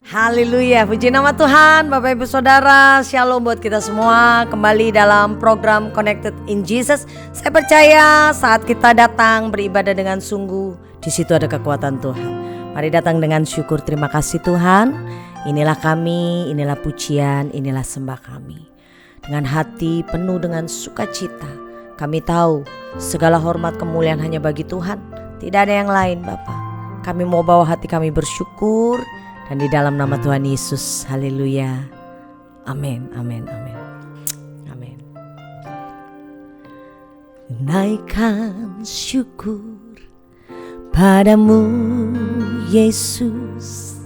Haleluya, puji nama Tuhan. Bapak Ibu Saudara, shalom buat kita semua. Kembali dalam program Connected in Jesus. Saya percaya saat kita datang beribadah dengan sungguh, di situ ada kekuatan Tuhan. Mari datang dengan syukur, terima kasih Tuhan. Inilah kami, inilah pujian, inilah sembah kami. Dengan hati penuh dengan sukacita, kami tahu segala hormat kemuliaan hanya bagi Tuhan. Tidak ada yang lain Bapa. Kami mau bawa hati kami bersyukur. Dan di dalam nama Tuhan Yesus, haleluya, amin, amin, amin, amin. Naikkan syukur padamu Yesus,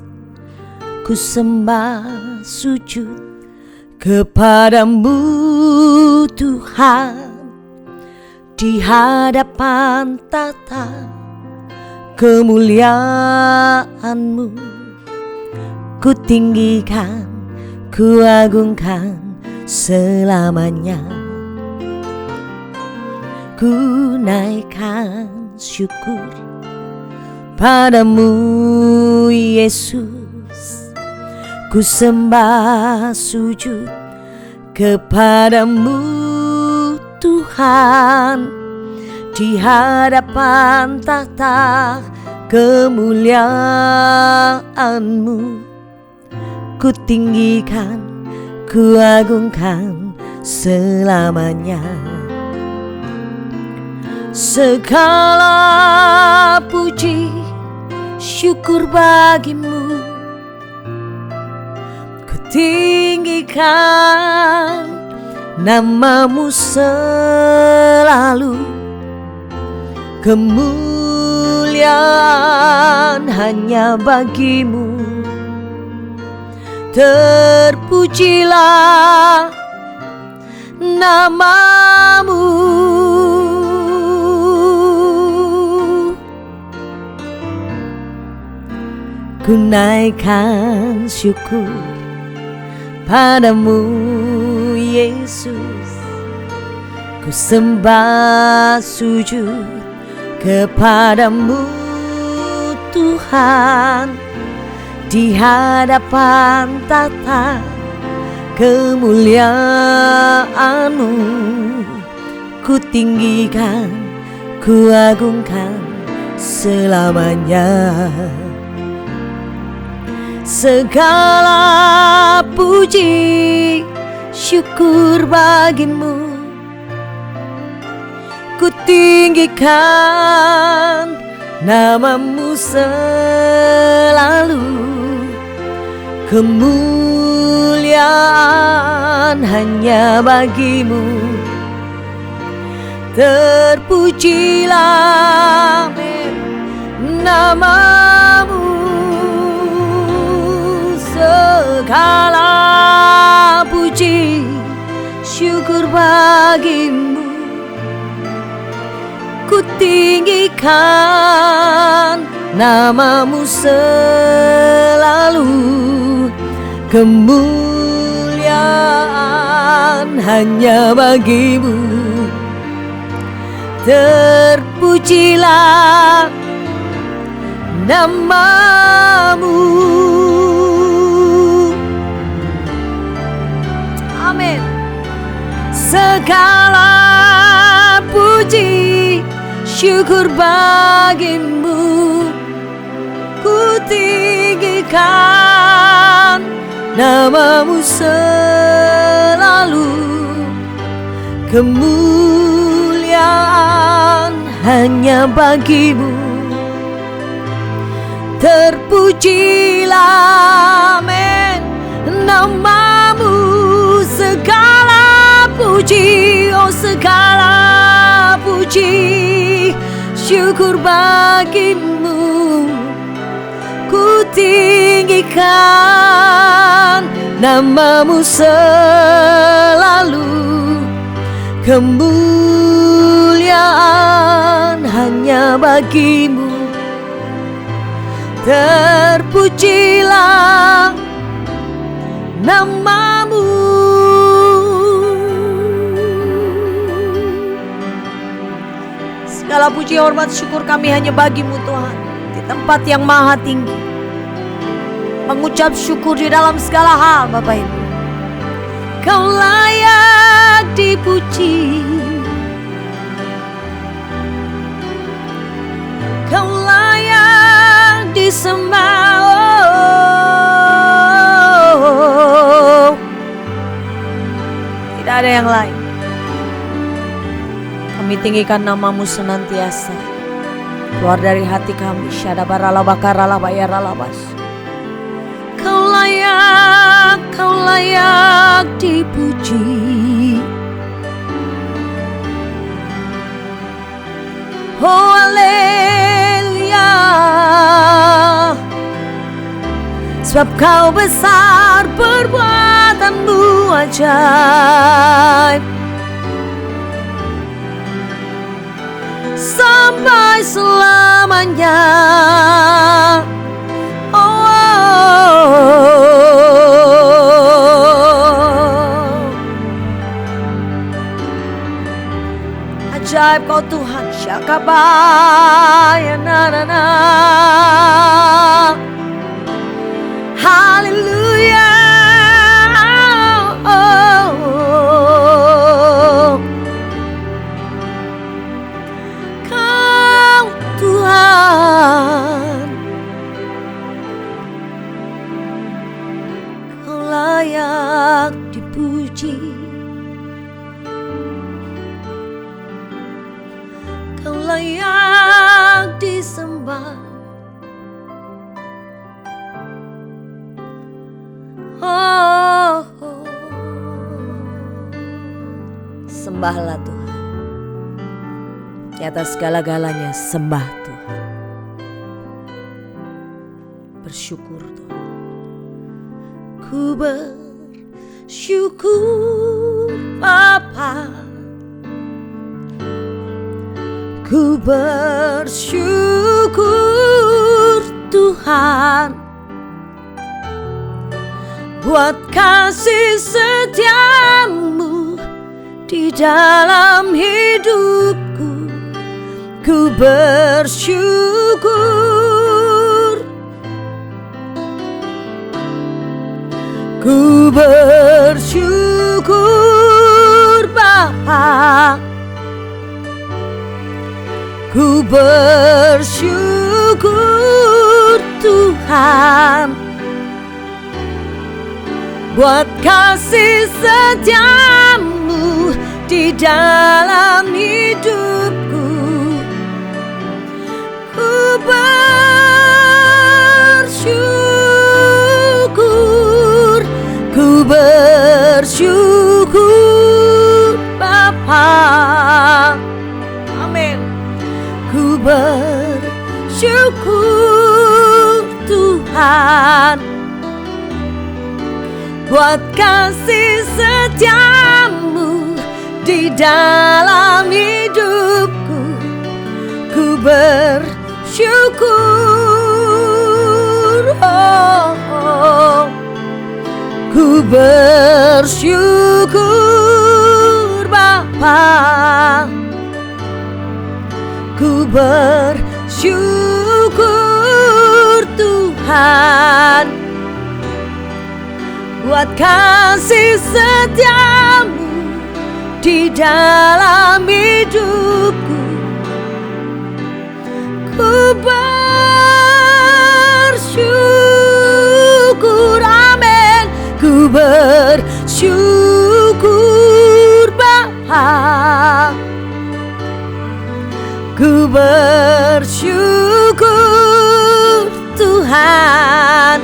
ku sembah sujud kepadamu Tuhan, di hadapan tata kemuliaan-Mu. Ku tinggikan, ku agungkan selamanya. Ku naikkan syukur padamu Yesus, ku sembah sujud kepadamu Tuhan, di hadapan tahta kemuliaan-Mu. Ku tinggikan, ku agungkan selamanya. Segala puji syukur bagimu, ku tinggikan nama-Mu selalu. Kemuliaan hanya bagi-Mu. Terpujilah nama-Mu. Ku naikkan syukur padamu Yesus, ku sembah sujud kepadamu Tuhan, di hadapan tahta kemuliaan-Mu. Ku tinggikan, ku agungkan selamanya. Segala puji syukur bagi-Mu, ku tinggikan nama-Mu selalu. Kemuliaan hanya bagi-Mu. Terpujilah nama-Mu. Segala puji syukur bagi-Mu, ku tinggikan nama-Mu selalu. Kemuliaan hanya bagi-Mu. Terpujilah nama-Mu. Amin. Segala puji syukur bagi-Mu, ku tinggikan nama-Mu selalu. Kemuliaan hanya bagi-Mu. Terpujilah amin nama-Mu. Segala puji, oh segala puji syukur bagi-Mu, ku tinggikan nama-Mu selalu. Kemuliaan hanya bagi-Mu. Terpujilah nama-Mu. Segala puji, hormat, syukur kami hanya bagi-Mu Tuhan, di tempat yang maha tinggi. mengucap syukur di dalam segala hal Bapak Ibu. Kau layak dipuji, Kau layak disembah, oh. Tidak ada yang lain. Kami tinggikan namamu senantiasa keluar dari hati kami. Syadabaralabakaralabayaralabas. Kau layak dipuji. Oh haleluya. Sebab kau besar, perbuatanmu ajaib sampai selamanya. Ajaib kau Tuhan, Syakabaya na. Haleluya. Kau Tuhan, kau layak dipuji, kau layak disembah. Oh, oh. Sembahlah Tuhan. Di atas segala-galanya sembah Tuhan. Bersyukur Tuhan. Ku bersyukur Bapa. Ku bersyukur Tuhan buat kasih setiamu di dalam hidupku. Ku bersyukur, ku bersyukur Bapa. Ku bersyukur Tuhan buat kasih setiamu di dalam hidupku. Ku bersyukur, ku bersyukur Bapa. Amin. Ku bersyukur Tuhan buat kasih setiamu di dalam hidupku. Ku bersyukur, oh, oh. Ku bersyukur Bapa. Ku bersyukur Tuhan buat kasih setiamu di dalam hidupku. Ku bersyukur, amin. Ku bersyukur Bapa. Ku bersyukur Tuhan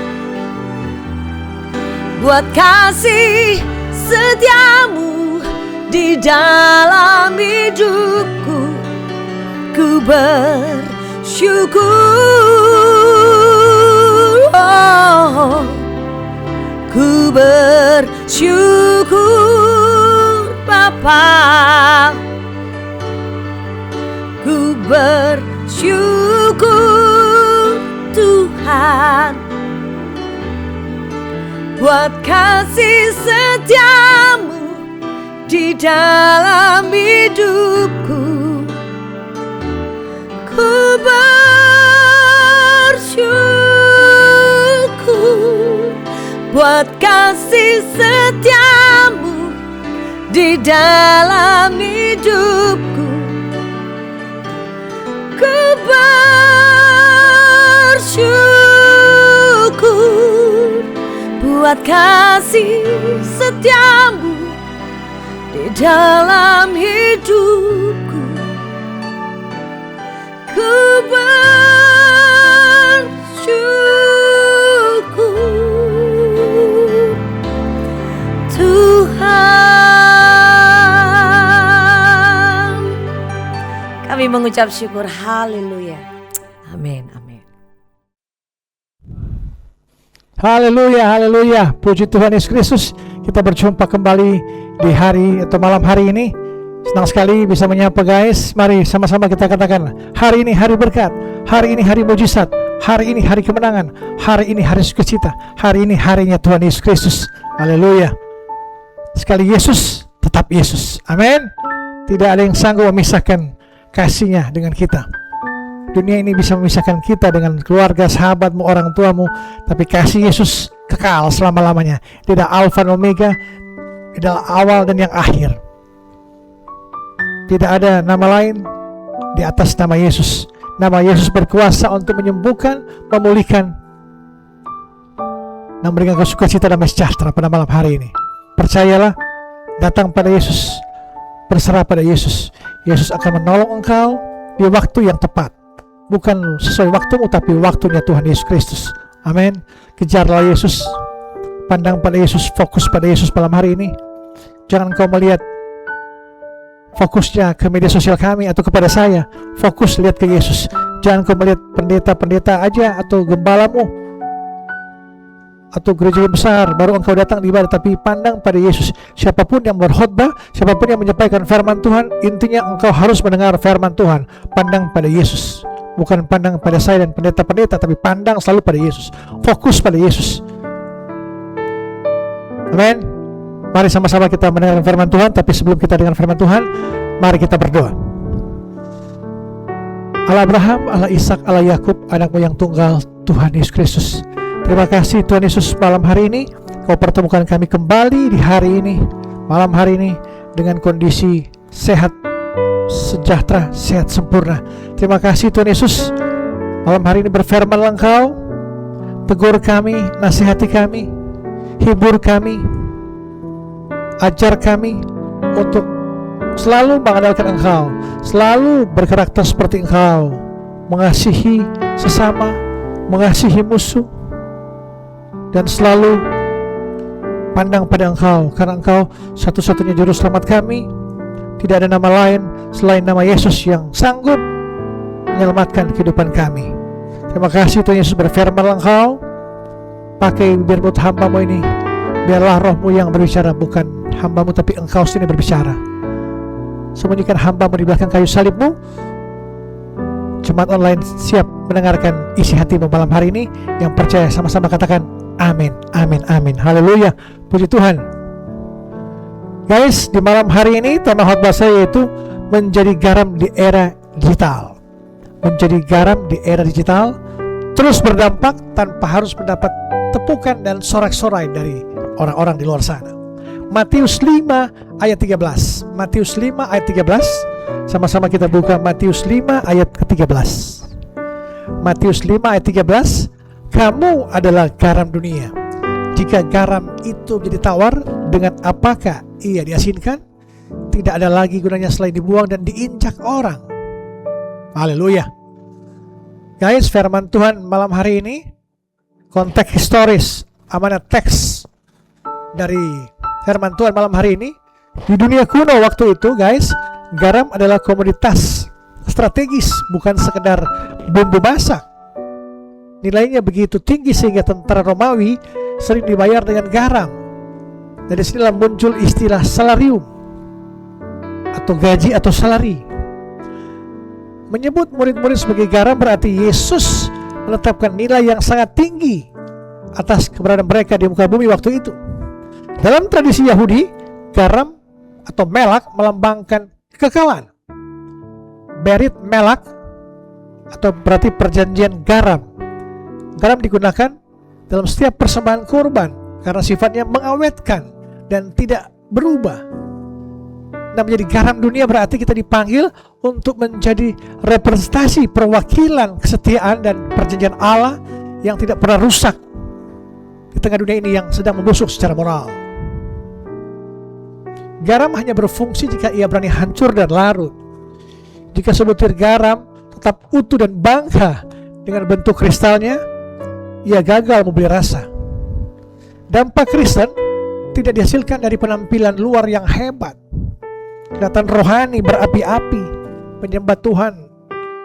buat kasih setiamu di dalam hidupku. Ku bersyukur, oh, ku bersyukur Bapa. Ku bersyukur Tuhan buat kasih setiamu di dalam hidupku. Ku bersyukur. buat kasih setiamu di dalam hidupku. Ku bersyukur buat kasih setiamu di dalam hidupku. Ku bersyukur Tuhan. Kami mengucap syukur, haleluya. Amin, amin. Haleluya, haleluya. Puji Tuhan Yesus Kristus. Kita berjumpa kembali di hari atau malam hari ini. Senang sekali bisa menyapa guys. Mari sama-sama kita katakan, hari ini hari berkat, hari ini hari mujizat, hari ini hari kemenangan, hari ini hari sukacita, hari ini harinya Tuhan Yesus Kristus. Haleluya. Sekali Yesus, tetap Yesus. Amin. Tidak ada yang sanggup memisahkan kasih-Nya dengan kita. Dunia ini bisa memisahkan kita dengan keluarga, sahabatmu, orang tuamu, tapi kasih Yesus kekal selama-lamanya. Dia adalah Alfa dan Omega, dia adalah awal dan yang akhir. Tidak ada nama lain di atas nama Yesus. Nama Yesus berkuasa untuk menyembuhkan, memulihkan, dan memberikan sukacita dan sejahtera pada malam hari ini. Percayalah, datang pada Yesus, berserah pada Yesus. Yesus akan menolong engkau di waktu yang tepat. Bukan sesuai waktumu, tapi waktunya Tuhan Yesus Kristus. Amin. Kejarlah Yesus, pandang pada Yesus, fokus pada Yesus malam hari ini. Jangan kau melihat fokusnya ke media sosial kami atau kepada saya. Fokus lihat ke Yesus. Jangan kau melihat pendeta-pendeta aja atau gembalamu atau gereja yang besar baru engkau datang di ibadah, tapi pandang pada Yesus. Siapapun yang berkhotbah, siapapun yang menyampaikan firman Tuhan, intinya engkau harus mendengar firman Tuhan. Pandang pada Yesus, bukan pandang pada saya dan pendeta-pendeta, tapi pandang selalu pada Yesus. Fokus pada Yesus. Amin. Mari sama-sama kita mendengar firman Tuhan. Tapi sebelum kita dengar firman Tuhan, mari kita berdoa. Allah Abraham, Allah Ishak, Allah Yakub, anakmu yang tunggal, Tuhan Yesus Kristus, terima kasih Tuhan Yesus, malam hari ini Kau pertemukan kami kembali di hari ini, malam hari ini, dengan kondisi sehat, sejahtera, sehat sempurna. Terima kasih Tuhan Yesus, malam hari ini berfirmanlah Engkau, tegur kami, nasihati kami, hibur kami, ajar kami untuk selalu mengandalkan Engkau, selalu berkarakter seperti Engkau, mengasihi sesama, mengasihi musuh, dan selalu pandang pada Engkau, karena Engkau satu-satunya juru selamat kami. Tidak ada nama lain selain nama Yesus yang sanggup menyelamatkan kehidupan kami. Terima kasih Tuhan Yesus, berfirmanlah Engkau, pakai bibir mulut hamba-Mu ini, biarlah Roh-Mu yang berbicara, bukan hamba-Mu tapi Engkau sendiri berbicara. Sembunyikan hamba-Mu di belakang kayu salib-Mu. Jemaat online siap mendengarkan isi hati-Mu malam hari ini. Yang percaya sama-sama katakan amin, amin, amin. Haleluya, puji Tuhan. Guys, di malam hari ini tema khotbah saya yaitu menjadi garam di era digital. Menjadi garam di era digital, terus berdampak tanpa harus mendapat tepukan dan sorak-sorai dari orang-orang di luar sana. Matius 5 ayat 13. Matius 5 ayat 13. Sama-sama kita buka Matius 5 ayat ke-13. Matius 5 ayat 13. Kamu adalah garam dunia. Jika garam itu menjadi tawar, dengan apakah ia diasinkan? Tidak ada lagi gunanya selain dibuang dan diinjak orang. Haleluya. Guys, firman Tuhan malam hari ini, konteks historis, amanat teks dari firman Tuhan malam hari ini. Di dunia kuno waktu itu guys, garam adalah komoditas strategis, bukan sekedar bumbu masak. Nilainya begitu tinggi sehingga tentara Romawi sering dibayar dengan garam. Dari sinilah muncul istilah salarium atau gaji atau salari. Menyebut murid-murid sebagai garam berarti Yesus menetapkan nilai yang sangat tinggi atas keberadaan mereka di muka bumi waktu itu. Dalam tradisi Yahudi, garam atau melak melambangkan kekekalan. Berit melak atau berarti perjanjian garam. Garam digunakan dalam setiap persembahan kurban karena sifatnya mengawetkan dan tidak berubah. Nah, menjadi garam dunia berarti kita dipanggil untuk menjadi representasi perwakilan kesetiaan dan perjanjian Allah yang tidak pernah rusak di tengah dunia ini yang sedang membusuk secara moral. Garam hanya berfungsi jika ia berani hancur dan larut. Jika sebutir garam tetap utuh dan bangka dengan bentuk kristalnya, ia gagal memberi rasa. Dampak Kristen tidak dihasilkan dari penampilan luar yang hebat, kelihatan rohani berapi-api, menyembah Tuhan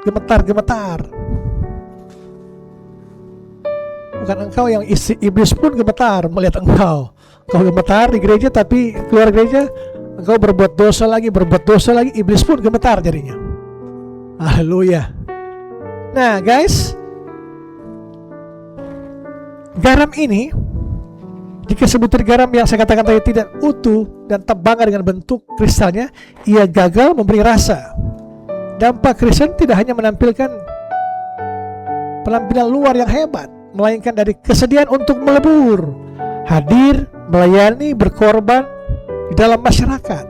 gemetar-gemetar. Bukan engkau yang iblis pun gemetar melihat engkau. Engkau gemetar di gereja, tapi keluar gereja engkau berbuat dosa lagi, iblis pun gemetar jadinya. Haleluya. Nah guys, garam ini, jika sebutir garam yang saya katakan tadi tidak utuh dan terbangga dengan bentuk kristalnya, ia gagal memberi rasa. Dampak Kristen tidak hanya menampilkan penampilan luar yang hebat, melainkan dari kesediaan untuk melebur, hadir, melayani, berkorban di dalam masyarakat.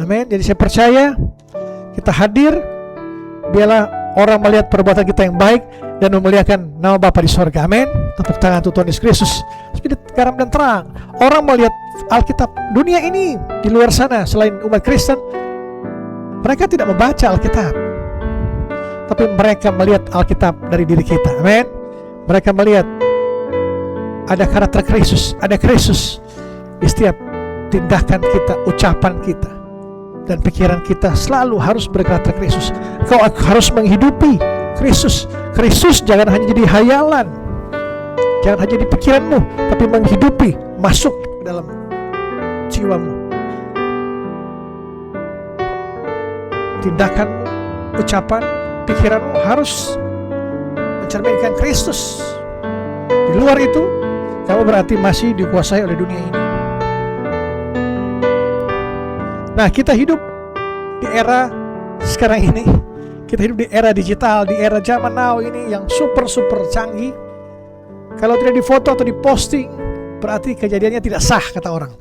Amin. Jadi saya percaya kita hadir, biarlah orang melihat perbuatan kita yang baik dan memuliakan nama Bapa di sorga. Amin. Tepuk tangan untuk Tuhan Yesus Kristus. Spirit garam dan terang. Orang melihat Alkitab. Dunia ini di luar sana selain umat Kristen, mereka tidak membaca Alkitab, tapi mereka melihat Alkitab dari diri kita. Amin. Mereka melihat ada karakter Kristus, ada Kristus di setiap tindakan kita, ucapan kita, dan pikiran kita selalu harus berkarakter Kristus. Kau harus menghidupi Kristus. Kristus jangan hanya jadi hayalan, jangan hanya di pikiranmu, tapi menghidupi, masuk ke dalam jiwamu. Tindakan, ucapan, pikiranmu harus mencerminkan Kristus. Di luar itu, kamu berarti masih dikuasai oleh dunia ini. Nah, kita hidup di era sekarang ini. Kita hidup di era digital, di era zaman now ini yang super canggih. Kalau tidak difoto atau diposting, berarti kejadiannya tidak sah, kata orang.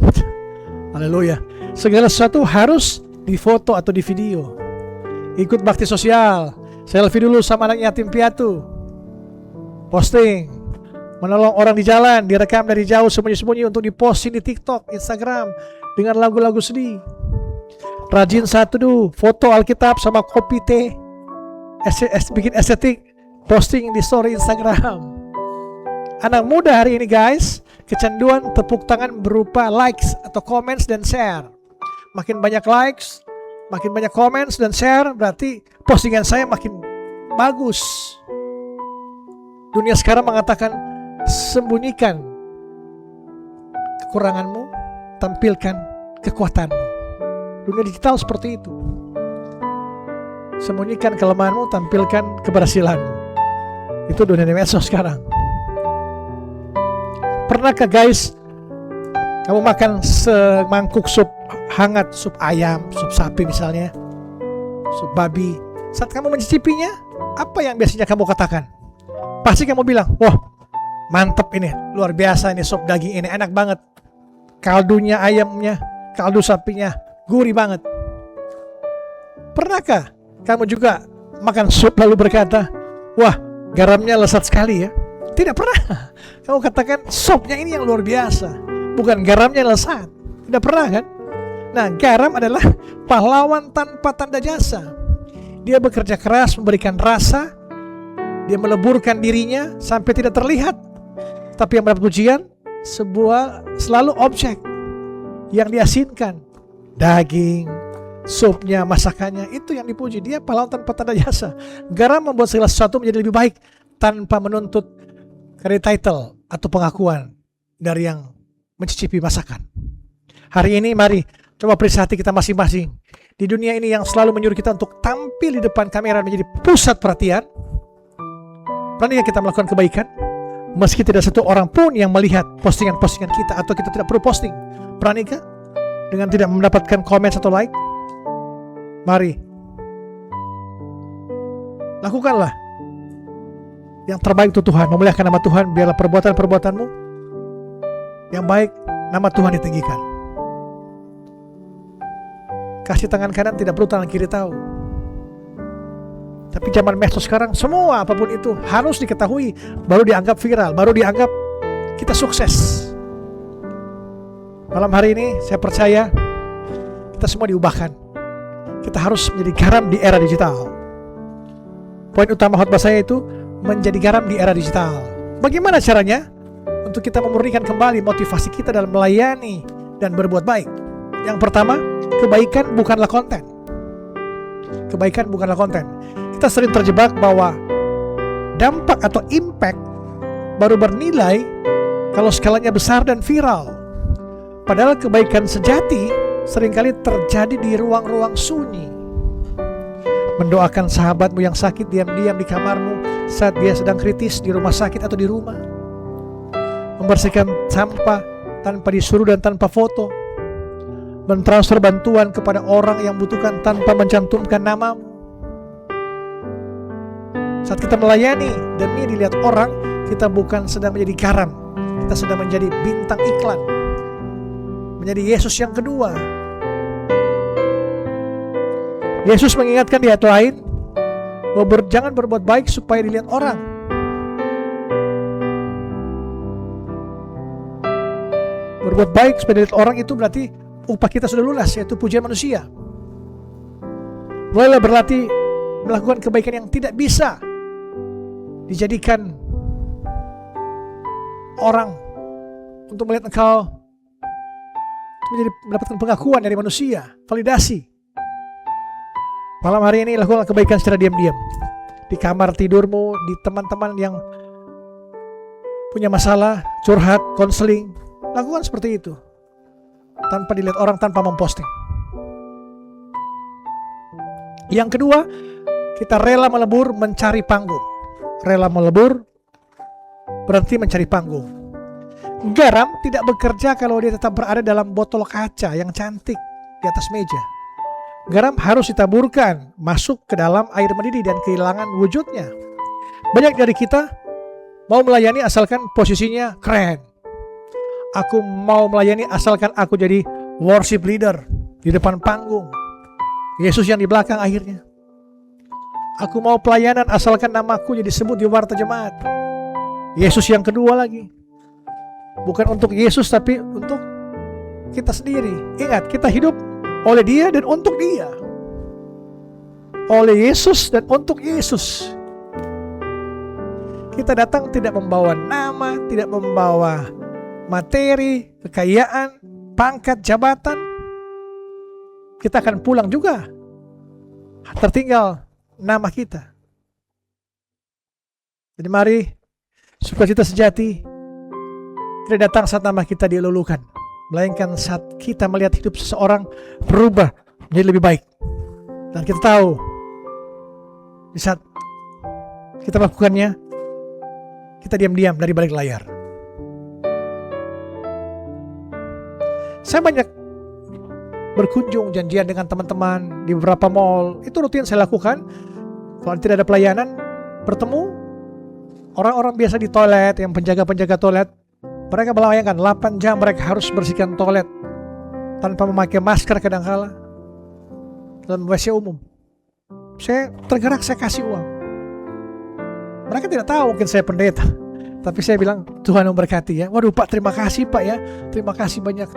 Haleluya. Segala sesuatu harus difoto atau di video. Ikut bakti sosial, selfie dulu sama anak yatim piatu, posting, menolong orang di jalan, direkam dari jauh sembunyi-sembunyi untuk diposting di TikTok, Instagram dengan lagu-lagu sedih. Rajin satu dulu, foto Alkitab sama kopi teh, bikin estetik, posting di story Instagram. Anak muda hari ini guys, kecanduan tepuk tangan berupa likes atau comments dan share. Makin banyak likes, makin banyak comments dan share, berarti postingan saya makin bagus. Dunia sekarang mengatakan sembunyikan kekuranganmu, tampilkan kekuatanmu. Dunia digital seperti itu. Sembunyikan kelemahanmu, tampilkan keberhasilanmu. Itu dunia medsos sekarang. Pernahkah guys kamu makan semangkuk sup hangat, sup ayam, sup sapi misalnya, sup babi? Saat kamu mencicipinya, apa yang biasanya kamu katakan? Pasti kamu bilang, wah mantep ini, luar biasa ini sup daging ini, enak banget. Kaldunya ayamnya, kaldu sapinya gurih banget. Pernahkah kamu juga makan sup lalu berkata, wah garamnya lezat sekali ya? Tidak pernah. Kamu katakan supnya ini yang luar biasa, bukan garamnya lezat. Tidak pernah kan? Nah, garam adalah pahlawan tanpa tanda jasa. Dia bekerja keras memberikan rasa, dia meleburkan dirinya sampai tidak terlihat. Tapi yang mendapat pujian selalu objek yang diasinkan. Daging, supnya, masakannya, itu yang dipuji. Dia pahlawan tanpa tanda jasa. Garam membuat segala sesuatu menjadi lebih baik tanpa menuntut credit title atau pengakuan dari yang mencicipi masakan. Hari ini mari coba periksa hati kita masing-masing. Di dunia ini yang selalu menyuruh kita untuk tampil di depan kamera menjadi pusat perhatian, berani kita melakukan kebaikan meski tidak satu orang pun yang melihat postingan-postingan kita, atau kita tidak perlu posting? Beranikah dengan tidak mendapatkan komen atau like? Mari lakukanlah yang terbaik untuk Tuhan, memuliakan nama Tuhan. Biarlah perbuatan-perbuatanmu yang baik, nama Tuhan ditinggikan. Kasih tangan kanan tidak perlu tangan kiri tahu. Tapi zaman medsos sekarang, semua apapun itu harus diketahui, baru dianggap viral, baru dianggap kita sukses. Malam hari ini saya percaya kita semua diubahkan. Kita harus menjadi garam di era digital. Poin utama khotbah saya itu menjadi garam di era digital. Bagaimana caranya? Untuk kita memurnikan kembali motivasi kita dalam melayani dan berbuat baik. Yang pertama, kebaikan bukanlah konten. Kebaikan bukanlah konten. Kita sering terjebak bahwa dampak atau impact baru bernilai kalau skalanya besar dan viral. Padahal kebaikan sejati seringkali terjadi di ruang-ruang sunyi. Mendoakan sahabatmu yang sakit diam-diam di kamarmu saat dia sedang kritis di rumah sakit atau di rumah. Membersihkan sampah tanpa disuruh dan tanpa foto. Mentransfer bantuan kepada orang yang membutuhkan tanpa mencantumkan namamu. Saat kita melayani demi dilihat orang, kita bukan sedang menjadi garam, kita sedang menjadi bintang iklan, menjadi Yesus yang kedua. Yesus mengingatkan di ayat lain bahwa jangan berbuat baik supaya dilihat orang. Berbuat baik supaya dilihat orang itu berarti upah kita sudah lunas, yaitu pujian manusia. Mulailah berlatih melakukan kebaikan yang tidak bisa dijadikan orang untuk melihat engkau mendapatkan pengakuan dari manusia, validasi. Malam hari ini lakukan kebaikan secara diam-diam. Di kamar tidurmu, di teman-teman yang punya masalah, curhat, konseling. Lakukan seperti itu. Tanpa dilihat orang, tanpa memposting. Yang kedua, kita rela melebur mencari panggung. Rela melebur, berhenti mencari panggung. Garam tidak bekerja kalau dia tetap berada dalam botol kaca yang cantik di atas meja. Garam harus ditaburkan, masuk ke dalam air mendidih dan kehilangan wujudnya. Banyak dari kita mau melayani asalkan posisinya keren. Aku mau melayani asalkan aku jadi worship leader di depan panggung. Yesus yang di belakang akhirnya. Aku mau pelayanan asalkan namaku jadi disebut di warta jemaat. Yesus yang kedua lagi. Bukan untuk Yesus tapi untuk kita sendiri. Ingat, kita hidup oleh Dia dan untuk Dia. Oleh Yesus dan untuk Yesus. Kita datang tidak membawa nama, tidak membawa materi, kekayaan, pangkat, jabatan. Kita akan pulang juga. Tertinggal nama kita. Jadi mari, sukacita sejati tidak datang saat nama kita dilulukan, melainkan saat kita melihat hidup seseorang berubah menjadi lebih baik. Dan kita tahu di saat kita melakukannya, kita diam-diam dari balik layar. Saya banyak berkunjung janjian dengan teman-teman di beberapa mall. Itu rutin saya lakukan. Kalau tidak ada pelayanan, bertemu orang-orang biasa di toilet, yang penjaga-penjaga toilet. Mereka melayangkan 8 jam mereka harus bersihkan toilet tanpa memakai masker kadangkala dalam WC umum. Saya tergerak, saya kasih uang. Mereka tidak tahu mungkin saya pendeta, tapi saya bilang Tuhan memberkati ya. Waduh Pak, terima kasih Pak ya, terima kasih banyak.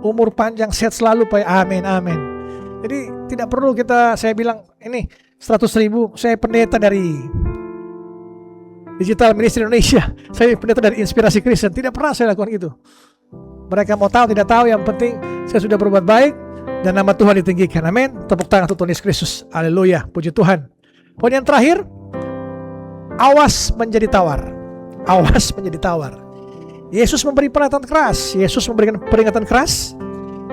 Umur panjang, sehat selalu Pak. Amin, amin. Jadi tidak perlu saya bilang ini 100.000, saya pendeta dari Digital Ministry Indonesia, saya pendeta dari Inspirasi Kristen. Tidak pernah saya lakukan itu. Mereka mau tahu tidak tahu, yang penting saya sudah berbuat baik dan nama Tuhan ditinggikan. Amin. Tepuk tangan untuk Tuhan Yesus Kristus. Haleluya, puji Tuhan. Poin yang terakhir, awas menjadi tawar. Awas menjadi tawar. Yesus memberi peringatan keras. Yesus memberikan peringatan keras.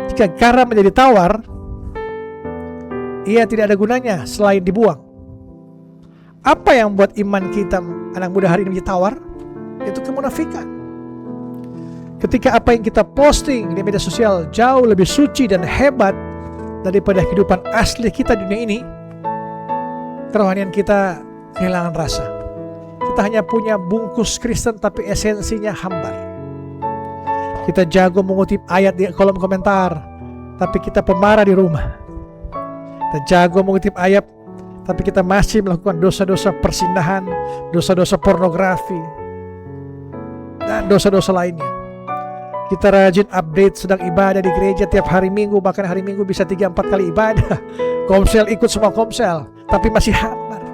Jika garam menjadi tawar, ia tidak ada gunanya selain dibuang. Apa yang membuat iman kita anak muda hari ini menjadi tawar? Itu kemunafikan. Ketika apa yang kita posting di media sosial jauh lebih suci dan hebat daripada kehidupan asli kita di dunia ini, kerohanian kita kehilangan rasa. Kita hanya punya bungkus Kristen tapi esensinya hambar. Kita jago mengutip ayat di kolom komentar, tapi kita pemarah di rumah. Kita jago mengutip ayat, tapi kita masih melakukan dosa-dosa persinahan, dosa-dosa pornografi, dan dosa-dosa lainnya. Kita rajin update sedang ibadah di gereja tiap hari Minggu, bahkan hari Minggu bisa 3-4 kali ibadah. Komsel ikut semua komsel, tapi masih hambar.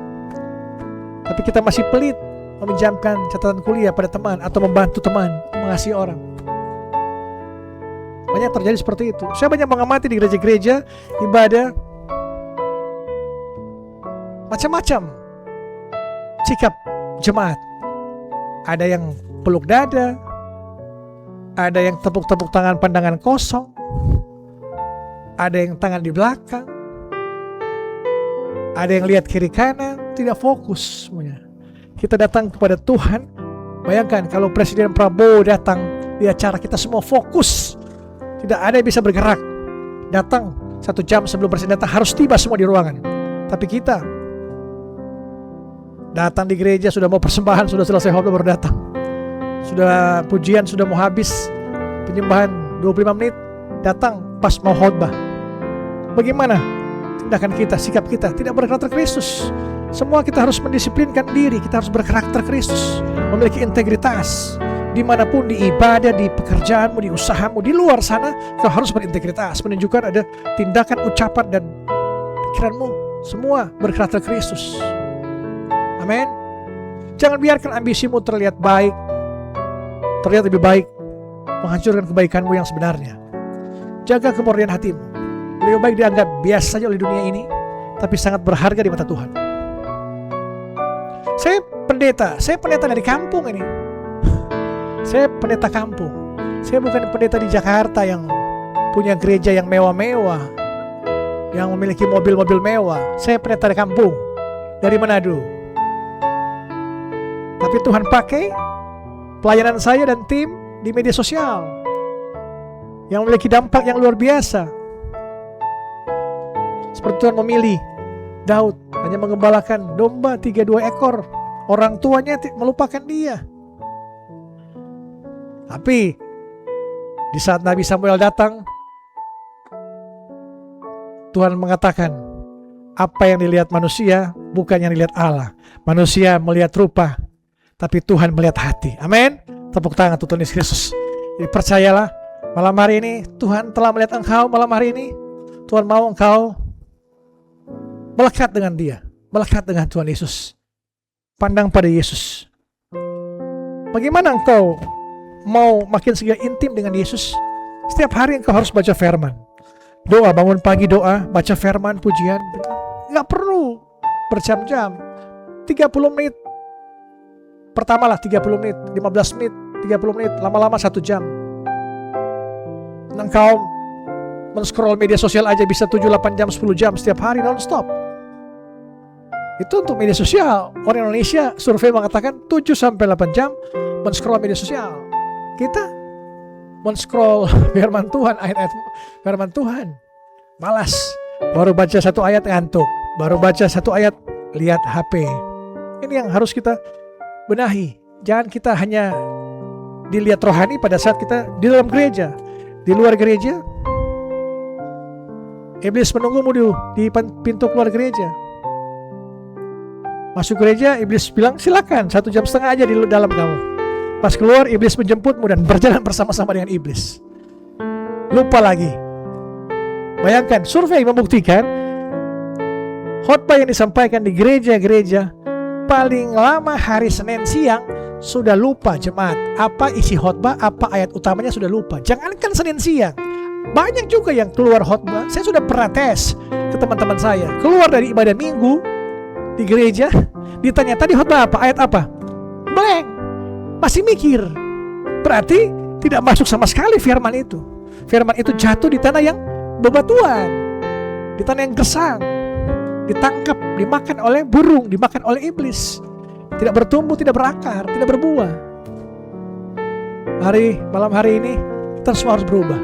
Tapi kita masih pelit meminjamkan catatan kuliah pada teman atau membantu teman, mengasihi orang. Banyak terjadi seperti itu. Saya banyak mengamati di gereja-gereja ibadah, macam-macam sikap jemaat. Ada yang peluk dada, ada yang tepuk-tepuk tangan pandangan kosong, ada yang tangan di belakang, ada yang lihat kiri kanan, tidak fokus semuanya. Kita datang kepada Tuhan. Bayangkan kalau Presiden Prabowo datang di acara kita, semua fokus, tidak ada yang bisa bergerak. Datang 1 jam sebelum Presiden datang, harus tiba semua di ruangan. Tapi kita datang di gereja, sudah mau persembahan, sudah selesai khotbah baru datang. Sudah pujian, sudah mau habis penyembahan 25 menit, datang pas mau khotbah. Bagaimana tindakan kita, sikap kita? Tidak berkarakter Kristus. Semua kita harus mendisiplinkan diri, kita harus berkarakter Kristus, memiliki integritas. Dimanapun, di ibadah, di pekerjaanmu, di usahamu, di luar sana, kau harus berintegritas, menunjukkan ada tindakan, ucapan, dan pikiranmu semua berkarakter Kristus. Amin. Jangan biarkan ambisimu terlihat baik, terlihat lebih baik, menghancurkan kebaikanmu yang sebenarnya. Jaga kemurnian hatimu. Lebih baik dianggap biasa saja oleh dunia ini, tapi sangat berharga di mata Tuhan. Saya pendeta dari kampung ini. Saya pendeta kampung. Saya bukan pendeta di Jakarta yang punya gereja yang mewah-mewah, yang memiliki mobil-mobil mewah. Saya pendeta dari kampung, dari Manado. Tapi Tuhan pakai pelayanan saya dan tim di media sosial yang memiliki dampak yang luar biasa. Seperti Tuhan memilih Daud hanya mengembalakan domba 32 ekor. Orang tuanya melupakan dia. Tapi di saat Nabi Samuel datang, Tuhan mengatakan, apa yang dilihat manusia bukan yang dilihat Allah. Manusia melihat rupa, tapi Tuhan melihat hati. Amin. Tepuk tangan untuk Tuhan Yesus Kristus. Jadi percayalah, malam hari ini Tuhan telah melihat engkau. Malam hari ini Tuhan mau engkau melekat dengan Dia, melekat dengan Tuhan Yesus. Pandang pada Yesus. Bagaimana engkau mau makin segera intim dengan Yesus? Setiap hari engkau harus baca firman. Doa, bangun pagi doa, baca firman, pujian. Gak perlu berjam-jam. 30 menit. Pertamalah 30 menit, 15 menit, 30 menit, lama-lama 1 jam. Engkau men-scroll media sosial aja bisa 7-8 jam, 10 jam setiap hari non-stop. Itu untuk media sosial. Orang Indonesia survei mengatakan 7-8 jam men-scroll media sosial. Kita men-scroll firman Tuhan, ayat-ayat firman Tuhan, malas. Baru baca 1 ayat ngantuk, baru baca 1 ayat lihat HP. Ini yang harus kita benahi. Jangan kita hanya dilihat rohani pada saat kita di dalam gereja. Di luar gereja, iblis menunggumu di pintu keluar gereja. Masuk gereja, iblis bilang silakan 1,5 jam aja di dalam kamu. Pas keluar, iblis menjemputmu dan berjalan bersama-sama dengan iblis. Lupa lagi. Bayangkan, survei membuktikan khotbah yang disampaikan di gereja-gereja paling lama hari Senin siang sudah lupa jemaat. Apa isi khotbah, apa ayat utamanya sudah lupa. Jangankan Senin siang, banyak juga yang keluar khotbah. Saya sudah pernah tes ke teman-teman saya. Keluar dari ibadah minggu di gereja, ditanya tadi khotbah apa, ayat apa, blank, masih mikir. Berarti tidak masuk sama sekali firman itu. Firman itu jatuh di tanah yang bebatuan, di tanah yang gersang, ditangkap, dimakan oleh burung, dimakan oleh iblis. Tidak bertumbuh, tidak berakar, tidak berbuah. Malam hari ini kita semua harus berubah.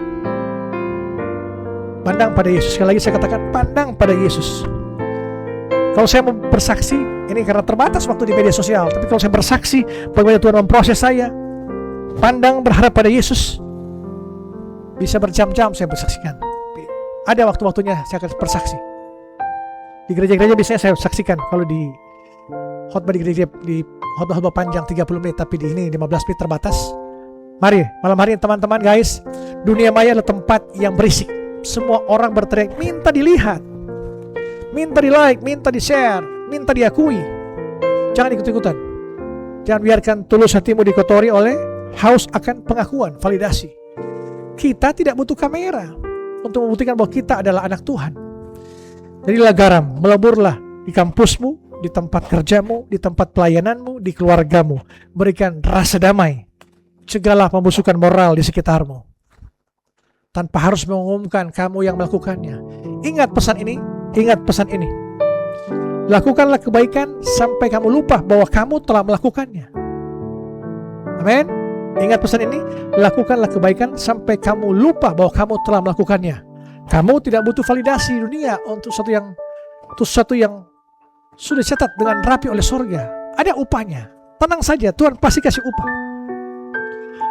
Pandang pada Yesus. Sekali lagi saya katakan, pandang pada Yesus. Kalau saya mau bersaksi, ini karena terbatas waktu di media sosial, tapi kalau saya bersaksi bagaimana Tuhan memproses saya, pandang berharap pada Yesus, Bisa berjam-jam saya bersaksikan. Ada waktu-waktunya saya akan bersaksi. Di gereja-gereja biasanya saya saksikan kalau di khotbah di gereja, di khotbah panjang 30 menit, tapi di ini 15 menit terbatas. Mari malam hari ini teman-teman guys, dunia maya adalah tempat yang berisik. Semua orang berteriak minta dilihat, minta di like, minta di share, minta diakui. Jangan ikut-ikutan. Jangan biarkan tulus hatimu dikotori oleh haus akan pengakuan, validasi. Kita tidak butuh kamera untuk membuktikan bahwa kita adalah anak Tuhan. Jadilah garam, meleburlah di kampusmu, di tempat kerjamu, di tempat pelayananmu, di keluargamu. Berikan rasa damai. Cegahlah pembusukan moral di sekitarmu. Tanpa harus mengumumkan kamu yang melakukannya. Ingat pesan ini, ingat pesan ini. Lakukanlah kebaikan sampai kamu lupa bahwa kamu telah melakukannya. Amin. Ingat pesan ini, lakukanlah kebaikan sampai kamu lupa bahwa kamu telah melakukannya. Kamu tidak butuh validasi dunia untuk sesuatu yang sudah dicatat dengan rapi oleh surga. Ada upahnya. Tenang saja, Tuhan pasti kasih upah.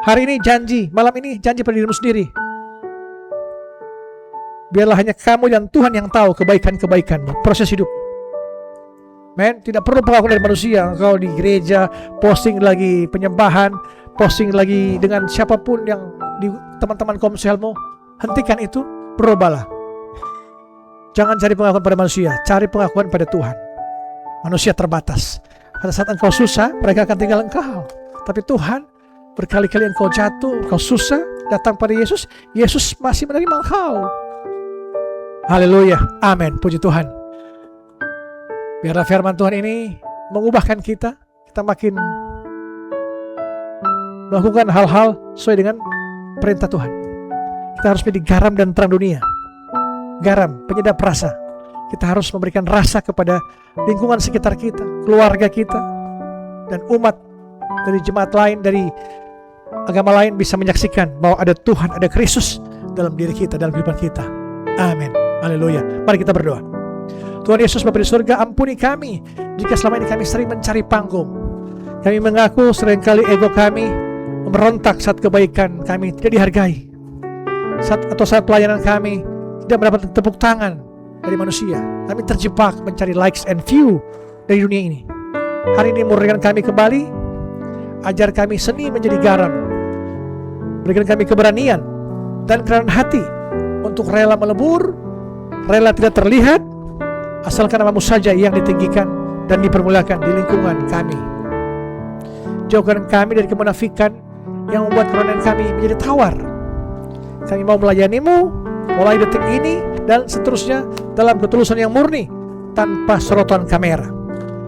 Hari ini janji, malam ini janji pada dirimu sendiri. Biarlah hanya kamu dan Tuhan yang tahu kebaikan-kebaikanmu, proses hidup. Men, tidak perlu pengakuan dari manusia. Engkau di gereja posting lagi penyembahan, posting lagi dengan siapapun yang di teman-teman komselmu. Hentikan itu, berubahlah. Jangan cari pengakuan pada manusia, cari pengakuan pada Tuhan. Manusia terbatas. Pada saat engkau susah, mereka akan tinggal engkau. Tapi Tuhan, berkali-kali engkau jatuh, engkau susah, datang pada Yesus, Yesus masih menerima engkau. Haleluya, amin, puji Tuhan. Biarlah firman Tuhan ini mengubahkan kita makin melakukan hal-hal sesuai dengan perintah Tuhan. Kita harus menjadi garam dan terang dunia. Garam, penyedap rasa. Kita harus memberikan rasa kepada lingkungan sekitar kita, keluarga kita, dan umat dari jemaat lain, dari agama lain bisa menyaksikan bahwa ada Tuhan, ada Kristus dalam diri kita, dalam kehidupan kita. Amin. Haleluya. Mari kita berdoa. Tuhan Yesus Bapa di surga, ampuni kami jika selama ini kami sering mencari panggung. Kami mengaku seringkali ego kami memberontak saat kebaikan kami tidak dihargai, saat pelayanan kami tidak mendapat tepuk tangan dari manusia. Kami terjebak mencari likes and view dari dunia ini. Hari ini murnikan kami kembali. Ajar kami seni menjadi garam. Berikan kami keberanian dan kerendahan hati untuk rela melebur, rela tidak terlihat, asalkan nama-Mu saja yang ditinggikan dan dipermuliakan di lingkungan kami. Jauhkan kami dari kemunafikan yang membuat kerohanian kami menjadi tawar. Kami mau melayani-Mu mulai detik ini dan seterusnya dalam ketulusan yang murni tanpa sorotan kamera.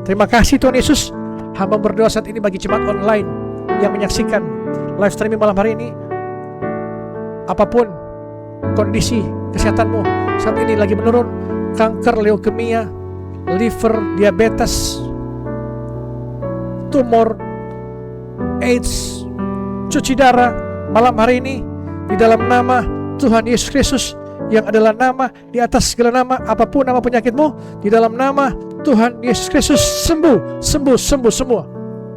Terima kasih Tuhan Yesus. Hamba berdoa saat ini bagi jemaat online yang menyaksikan live streaming malam hari ini. Apapun kondisi kesehatanmu saat ini lagi menurun, kanker, leukemia, liver, diabetes, tumor, AIDS, cuci darah, malam hari ini di dalam nama Tuhan Yesus Kristus yang adalah nama di atas segala nama, apapun nama penyakitmu, di dalam nama Tuhan Yesus Kristus sembuh semua.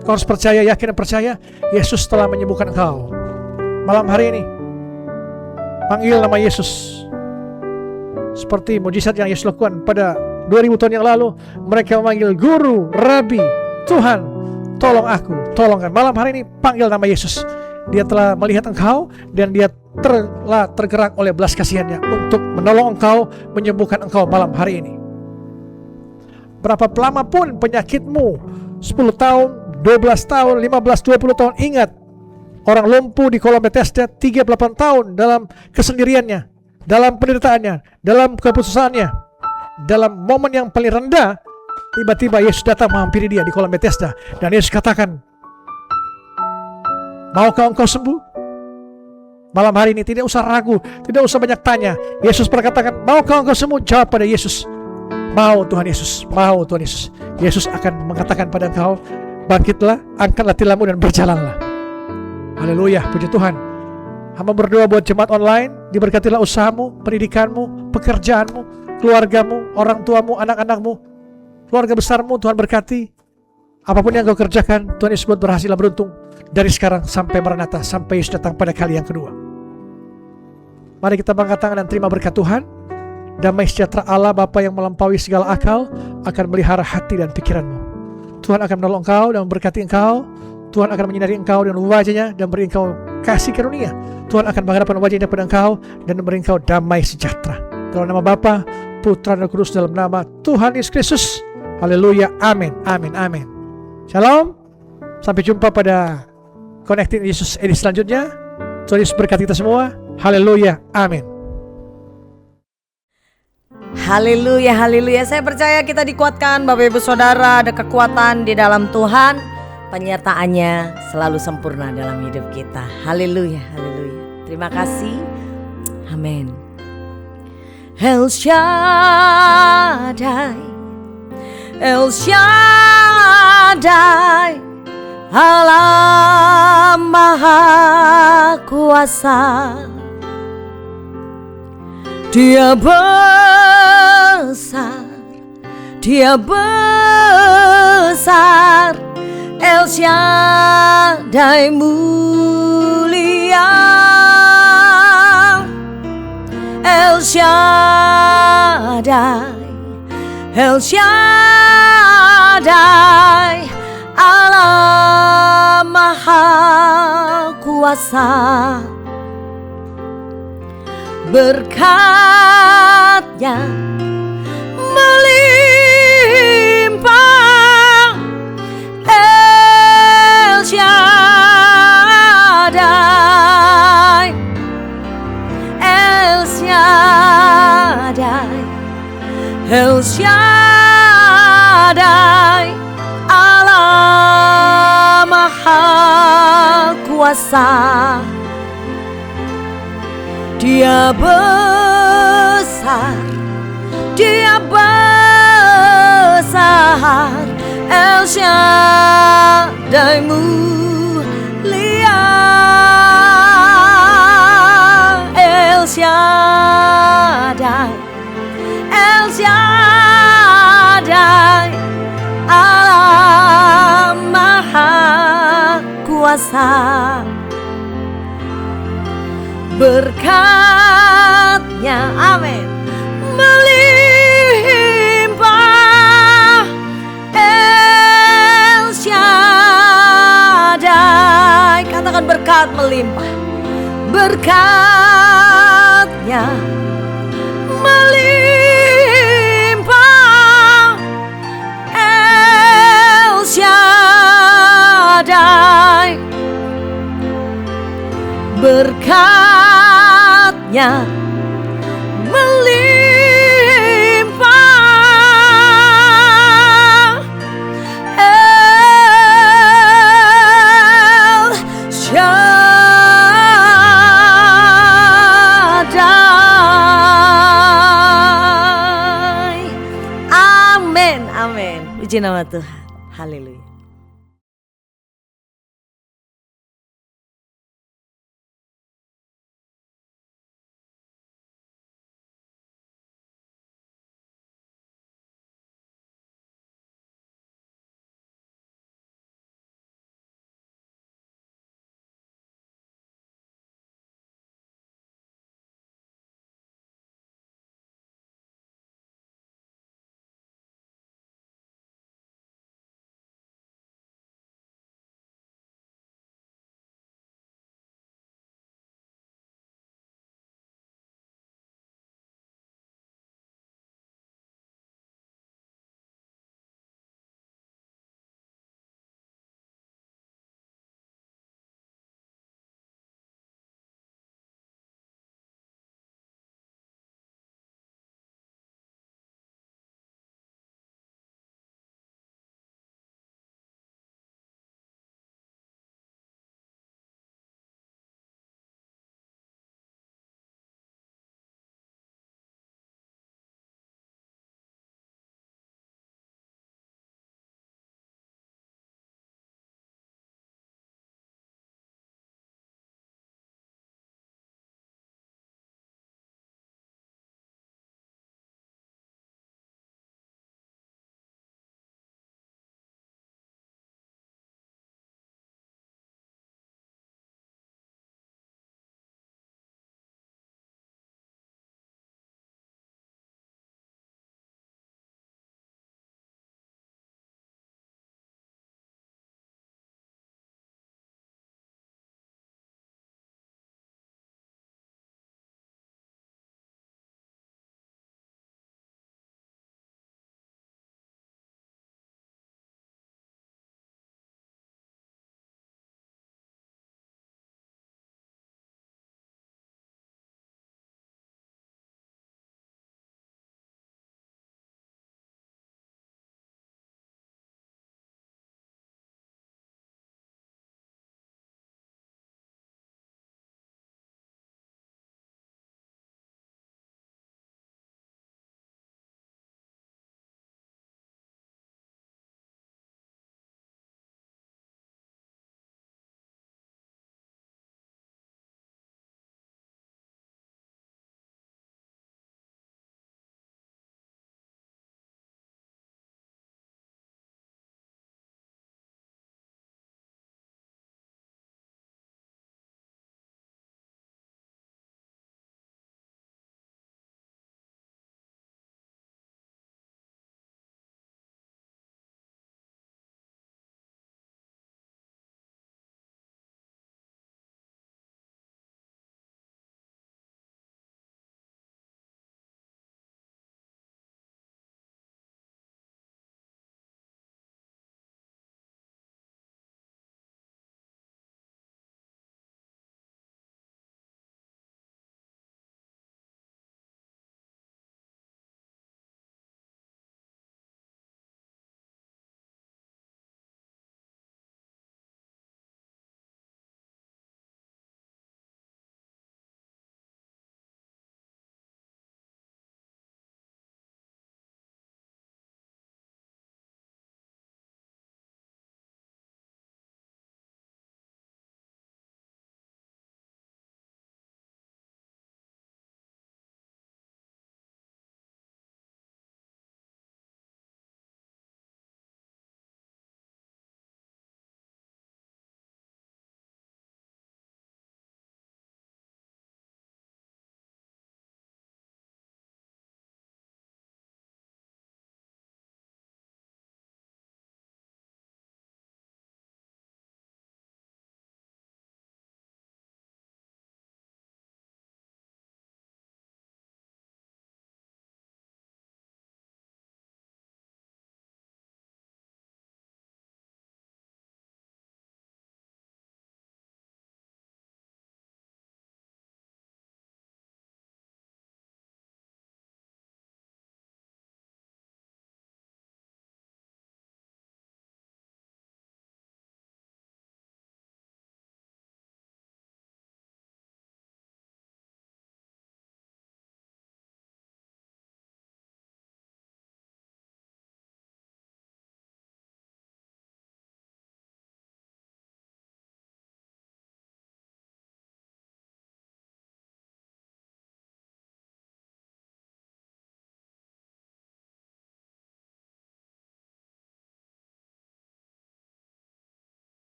Kau harus percaya, yakin dan percaya Yesus telah menyembuhkan engkau. Malam hari ini panggil nama Yesus. Seperti mujizat yang Yesus lakukan pada 2000 tahun yang lalu, mereka memanggil guru, rabi, Tuhan, tolong aku, tolongkan. Malam hari ini panggil nama Yesus. Dia telah melihat engkau dan dia telah tergerak oleh belas kasihannya untuk menolong engkau, menyembuhkan engkau malam hari ini. Berapa lama pun penyakitmu, 10 tahun, 12 tahun, 15, 20 tahun, ingat, orang lumpuh di kolam Bethesda 38 tahun dalam kesendiriannya, dalam penderitaannya, dalam keputusannya, dalam momen yang paling rendah, tiba-tiba Yesus datang menghampiri dia di kolam Bethesda, dan Yesus katakan, maukah engkau sembuh? Malam hari ini tidak usah ragu, tidak usah banyak tanya. Yesus berkatakan, maukah engkau sembuh? Jawab pada Yesus, mau Tuhan Yesus, mau Tuhan Yesus. Yesus akan mengatakan pada engkau, bangkitlah, angkatlah tilammu dan berjalanlah. Haleluya, puji Tuhan. Hamba berdoa buat jemaat online, diberkatilah usahamu, pendidikanmu, pekerjaanmu, keluargamu, orang tuamu, anak-anakmu, keluarga besarmu. Tuhan berkati. Apapun yang kau kerjakan, Tuhan Yesus buat berhasil dan beruntung dari sekarang sampai Maranatha, sampai Yesus datang pada kali yang kedua. Mari kita angkat tangan dan terima berkat Tuhan. Damai sejahtera Allah Bapa yang melampaui segala akal akan melihara hati dan pikiranmu. Tuhan akan menolong engkau dan memberkati engkau. Tuhan akan menyinari engkau dengan wajahnya dan beri engkau kasih karunia. Tuhan akan menghadapkan wajahnya pada engkau dan memberi engkau damai sejahtera. Dalam nama Bapa, Putra dan Roh Kudus, dalam nama Tuhan Yesus Kristus. Haleluya, amin, amin, amin. Shalom. Sampai jumpa pada Connecting Yesus edisi selanjutnya. Tuhan Yesus berkati kita semua. Haleluya, amin. Haleluya, haleluya. Saya percaya kita dikuatkan Bapak Ibu Saudara, ada kekuatan di dalam Tuhan. Penyertaannya selalu sempurna dalam hidup kita. Haleluya, haleluya. Terima kasih. Amin. El Shaddai, El Shaddai, Allah Maha Kuasa. Dia besar, Dia besar, El Shaddai mulia, El Shaddai, El Shaddai, Allah Maha Kuasa. Berkat-Nya melimpah, El Shaddai, El Shaddai, El Shaddai, Allah Maha Kuasa. Dia besar, Dia besar, El Shaddai mulia, El Shaddai, El Shaddai, Allah Maha Kuasa. Berkat-Nya, amin, melimpah, El Shaddai. Katakan berkat melimpah. Berkat-Nya melimpah, El Shaddai. Berkat-Nya melimpah, El Shaddai. Amin, amin. Puji nama Tuhan.